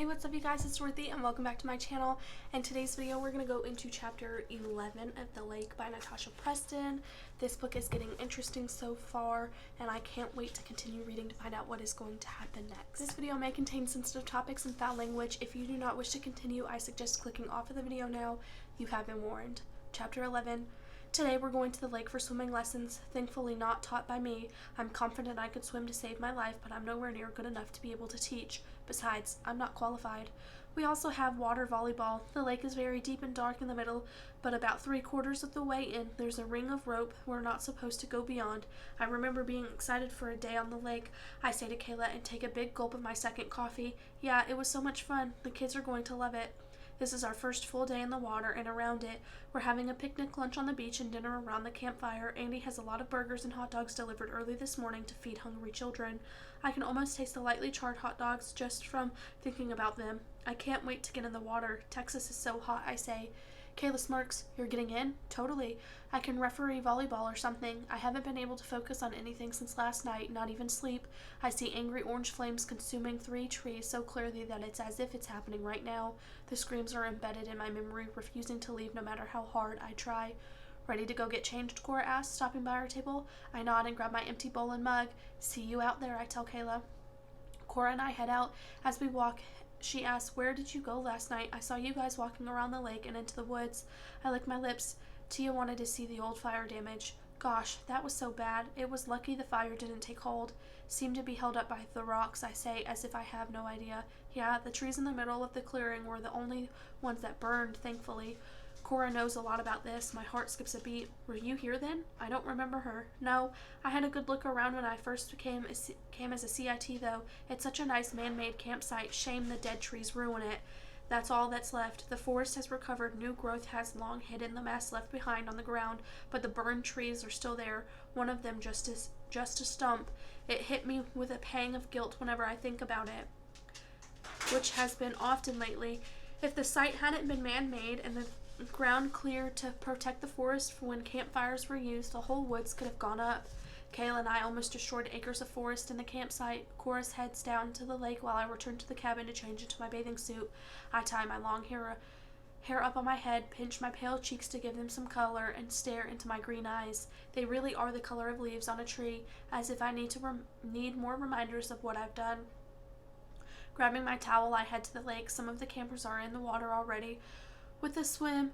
Hey, what's up you guys, it's Dorothy and welcome back to my channel. In today's video we're going to go into chapter 11 of The Lake by Natasha Preston. This book is getting interesting so far and I can't wait to continue reading to find out what is going to happen next. This video may contain sensitive topics and foul language. If you do not wish to continue, I suggest clicking off of the video now. You have been warned. Chapter 11. Today we're going to the lake for swimming lessons, thankfully not taught by me. I'm confident I could swim to save my life, but I'm nowhere near good enough to be able to teach. Besides, I'm not qualified. We also have water volleyball. The lake is very deep and dark in the middle, but about 3/4 of the way in, there's a ring of rope we're not supposed to go beyond. I remember being excited for a day on the lake. I say to Kayla and take a big gulp of my second coffee. Yeah, it was so much fun. The kids are going to love it. This is our first full day in the water and around it. We're having a picnic lunch on the beach and dinner around the campfire. Andy has a lot of burgers and hot dogs delivered early this morning to feed hungry children. I can almost taste the lightly charred hot dogs just from thinking about them. I can't wait to get in the water. Texas is so hot, I say. Kayla smirks. You're getting in? Totally. I can referee volleyball or something. I haven't been able to focus on anything since last night, not even sleep. I see angry orange flames consuming 3 trees so clearly that it's as if it's happening right now. The screams are embedded in my memory, refusing to leave no matter how hard I try. Ready to go get changed? Cora asks, stopping by our table. I nod and grab my empty bowl and mug. See you out there, I tell Kayla. Cora and I head out. As we walk, she asks, where did you go last night? I saw you guys walking around the lake and into the woods. I lick my lips. Tia wanted to see the old fire damage. Gosh, that was so bad. It was lucky the fire didn't take hold. Seemed to be held up by the rocks, I say, as if I have no idea. Yeah, the trees in the middle of the clearing were the only ones that burned, thankfully. Cora knows a lot about this. My heart skips a beat. Were you here then? I don't remember her. No, I had a good look around when I first came as a CIT though. It's such a nice man-made campsite. Shame the dead trees ruin it. That's all that's left. The forest has recovered. New growth has long hidden the mess left behind on the ground, but the burned trees are still there. One of them just a stump. It hit me with a pang of guilt whenever I think about it, which has been often lately. If the site hadn't been man-made and the ground cleared to protect the forest for when campfires were used, the whole woods could have gone up. Kayla and I almost destroyed acres of forest in the campsite. Cora's heads down to the lake while I return to the cabin to change into my bathing suit. I tie my long hair up on my head, pinch my pale cheeks to give them some color, and stare into my green eyes. They really are the color of leaves on a tree, as if I need more reminders of what I've done. Grabbing my towel, I head to the lake. Some of the campers are in the water already, with the swim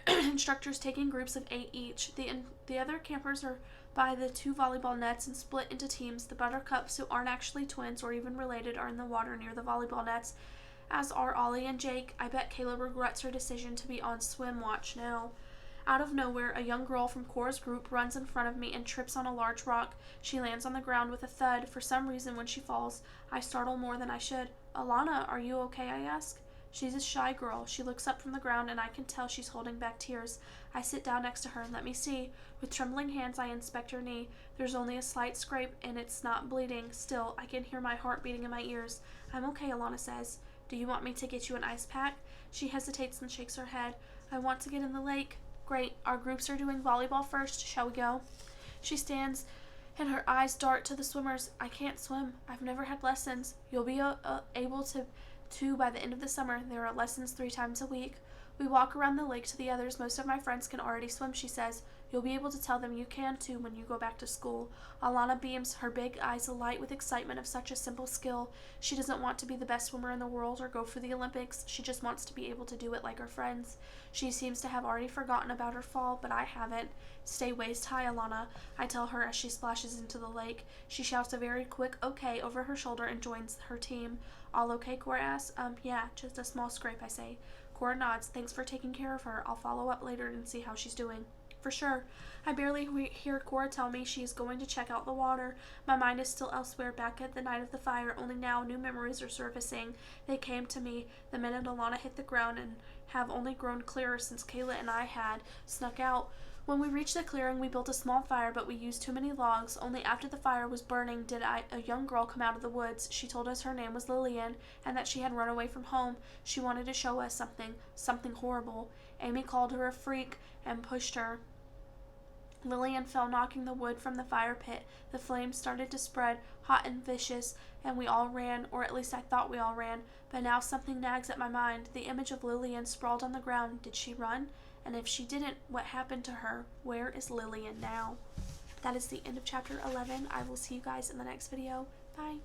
instructors taking groups of 8 each. The other campers are by the 2 volleyball nets and split into teams. The Buttercups, who aren't actually twins or even related, are in the water near the volleyball nets, as are Ollie and Jake. I bet Kayla regrets her decision to be on swim watch now. Out of nowhere, a young girl from Cora's group runs in front of me and trips on a large rock. She lands on the ground with a thud. For some reason, when she falls, I startle more than I should. Alana, are you okay? I ask. She's a shy girl. She looks up from the ground and I can tell she's holding back tears. I sit down next to her and let me see. With trembling hands, I inspect her knee. There's only a slight scrape and it's not bleeding. Still, I can hear my heart beating in my ears. I'm okay, Alana says. Do you want me to get you an ice pack? She hesitates and shakes her head. I want to get in the lake. Great. Our groups are doing volleyball first. Shall we go? She stands and her eyes dart to the swimmers. I can't swim. I've never had lessons. You'll be able to by the end of the summer. There are lessons 3 times a week. We walk around the lake to the others. Most of my friends can already swim, she says. You'll be able to tell them you can too when you go back to school. Alana beams, her big eyes alight with excitement of such a simple skill. She doesn't want to be the best swimmer in the world or go for the Olympics. She just wants to be able to do it like her friends. She seems to have already forgotten about her fall, but I haven't. Stay waist high, Alana, I tell her as she splashes into the lake. She shouts a very quick okay over her shoulder and joins her team. All okay, Cora asks. Yeah, just a small scrape, I say. Cora nods. Thanks for taking care of her. I'll follow up later and see how she's doing. For sure. I barely hear Cora tell me she is going to check out the water. My mind is still elsewhere, back at the night of the fire, only now new memories are surfacing. They came to me the minute Alana hit the ground and have only grown clearer since Kayla and I had snuck out. When we reached the clearing, we built a small fire, but we used too many logs. Only after the fire was burning did a young girl come out of the woods. She told us her name was Lillian and that she had run away from home. She wanted to show us something horrible. Amy called her a freak and pushed her Lillian fell, knocking the wood from the fire pit. The flames started to spread, hot and vicious, and we all ran, or at least I thought we all ran. But now something nags at my mind. The image of Lillian sprawled on the ground. Did she run? And if she didn't, what happened to her? Where is Lillian now? That is the end of chapter 11. I will see you guys in the next video. Bye.